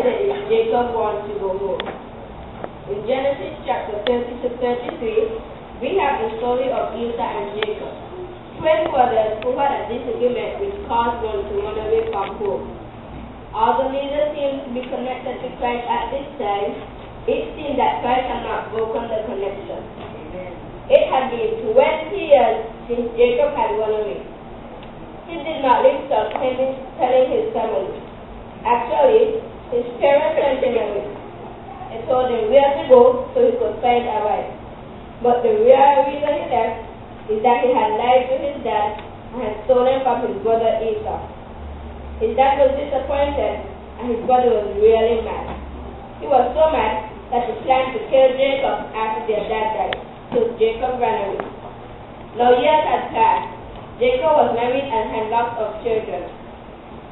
Yesterday, Jacob wanted to go home. In Genesis chapter 30 to 33, we have the story of Esau and Jacob, twin brothers who had a disagreement which caused one to run away from home. Although neither seemed to be connected to Christ at this time, it seemed that Christ had not broken the connection. It had been 20 years since Jacob had run away. He did not leave without telling his family. Actually, his parents sent him away and told him where to go so he could find a wife. But the real reason he left is that he had lied to his dad and had stolen from his brother Esau. His dad was disappointed and his brother was really mad. He was so mad that he planned to kill Jacob after their dad died, so Jacob ran away. Now years had passed. Jacob was married and had lots of children.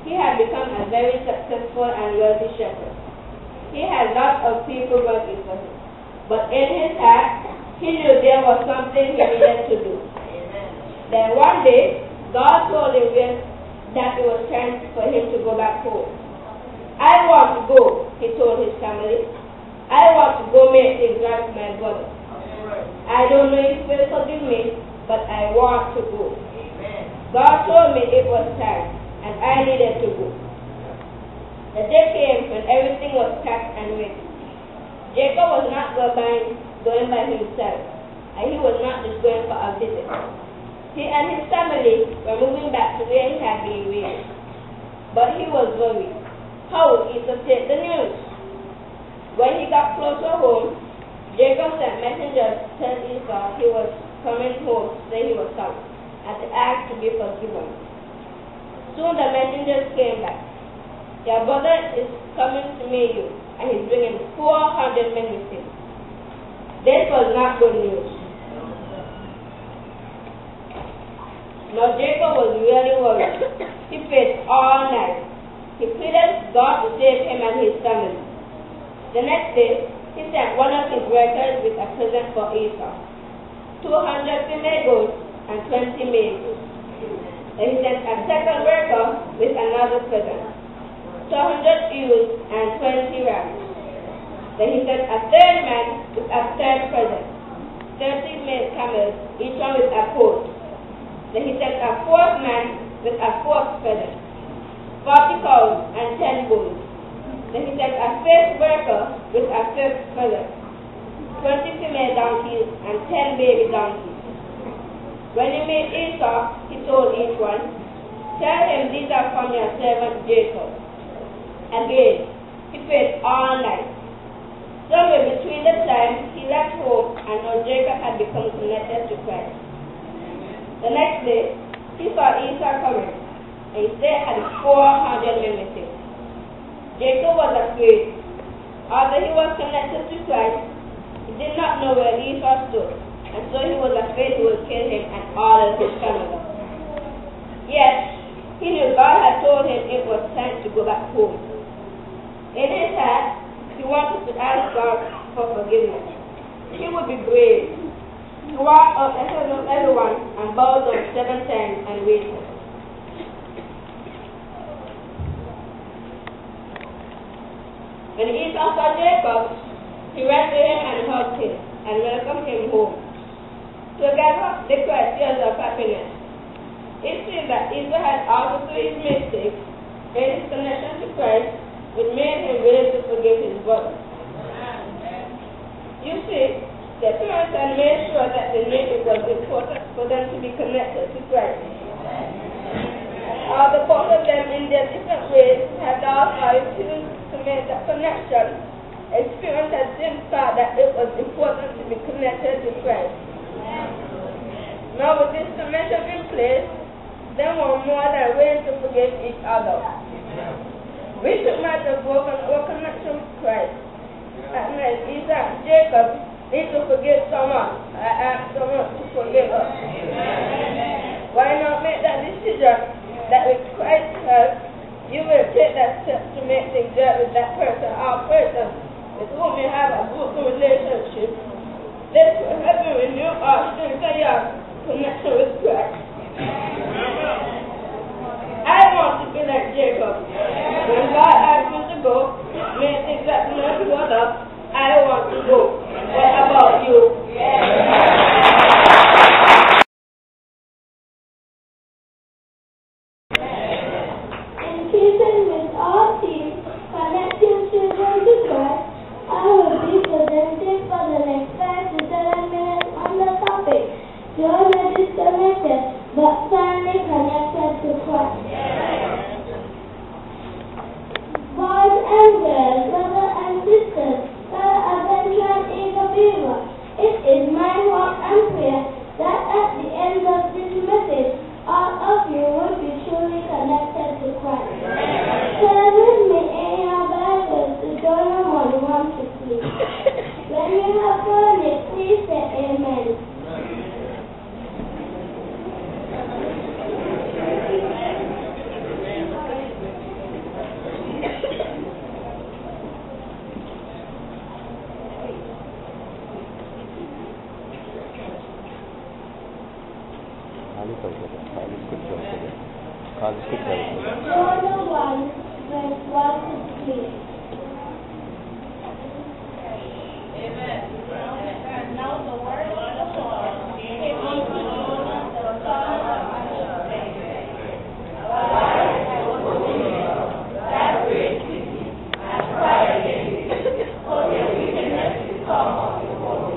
He had become a very successful and wealthy shepherd. He had lots of people working for him. But in his heart, he knew there was something he needed to do. Then one day, God told him that it was time for him to go back home. I want to go, he told his family. I want to go make things right with my brother. I don't know if he will forgive me, but I want to go. God told me it was time, and I needed to go. The day came when everything was packed and ready. Jacob was not going by himself, and he was not just going for a visit. He and his family were moving back to where he had been raised. But he was worried. How would Esau take the news? When he got closer home, Jacob sent messengers to tell Esau he was coming home to say he was sorry and to ask to be forgiven. Soon the messengers came back. Your brother is coming to meet you, and he's bringing 400 men with him. This was not good news. Now Jacob was really worried. He prayed all night. He pleaded God to save him and his family. The next day, he sent one of his workers with a present for Esau: 200 female goats and 20 male goats. Then he sent a second worker with another present: 200 ewes and 20 rams. Then he sent a third man with a third present: 30 male camels, each one with a colt. Then he sent a fourth man with a fourth present: 40 cows and 10 bulls. Then he sent a fifth worker with a fifth present: 20 female donkeys and 10 baby donkeys. When he met Esau, he told each one, tell him these are from your servant Jacob. Again, he prayed all night. Somewhere between the time he left home and now Jacob had become connected to Christ. The next day, he saw Esau coming, and he still had 400 men with him. Jacob was afraid. Although he was connected to Christ, he did not know where Esau stood, and so he was afraid he would kill him and all of his family. Yet, he knew God had told him it was time to go back home. In his heart, he wanted to ask God for forgiveness. He would be brave. He walked up ahead of everyone and bowed down 7 times and waited. When Esau saw Jacob, he ran to him and hugged him and welcomed him home. Together, they cried tears of happiness. It seemed that Esau had also through his mistakes in his connection to Christ, which made him willing to forgive his brother. You see, the parents had made sure that they knew it was important for them to be connected to Christ. Although both of them in their different ways had also refused to make that connection, experience had still thought that it was important to be connected to Christ. Now with this connection in place, they were more than willing to forgive each other. We should not have broken our connection with Christ. At night, Esau and Jacob need to forgive someone. I ask someone to forgive us. Why not make that decision that with Christ's help, you will take that step to make things right with that person or person with whom you have a good relationship. This will help you renew our strength and your connection with Christ. I want to be like Jacob. When God asked me to go, Jonah disconnected, but finally connected to Christ. Boys and girls, brothers and sisters, fellow adventurers in the Beaver, it is my hope and prayer that at the end of this message, all of you will be truly connected to Christ. Turn with me in your Bibles to Jonah 1:1-3. When you have found it, please say amen. Jonah 1:1-3. Amen. And now the word of the Lord came unto Jonah, the son of Amittai. Arise, I will go to Nineveh, that great city, and cry against it, for their wickedness is come on before me.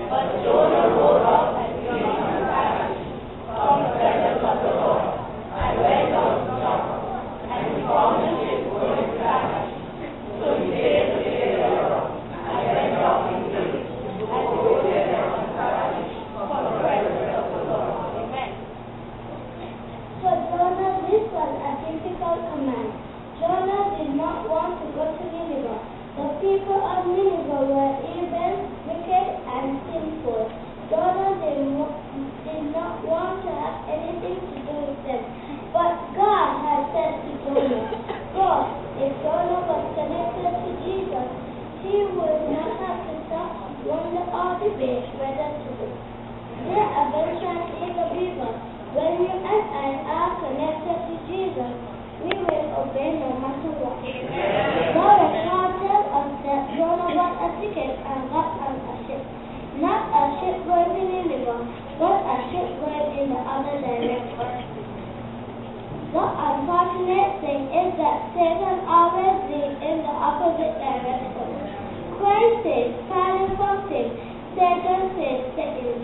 But Jonah rose up and came to Tarshish from the presence of the Lord, and went down to Joppa, and he found a ship going to Tarshish. So he sailed to Beaver, and went down into it, and rode there on Tarshish from the presence of the Lord. Amen. For Jonah, this was a difficult command. Jonah did not want to go to Nineveh. The people of Nineveh were evil, wicked, and sinful. Jonah did not want to have anything to do with them. But God had said to Jonah, "Go, if Jonah was connected to Jesus, he would not have to stop, wonder, or debate whether to go." Dear adventurers in the Beaver, when you and I are connected to Jesus, we will obey no matter what. God tells us that Jonah bought a ticket and got on a ship. Not a ship going to Nineveh, but a ship going in the other direction. The unfortunate thing is that Satan always leads in the opposite direction. Christ says, "Silence something." Satan says, "Take it."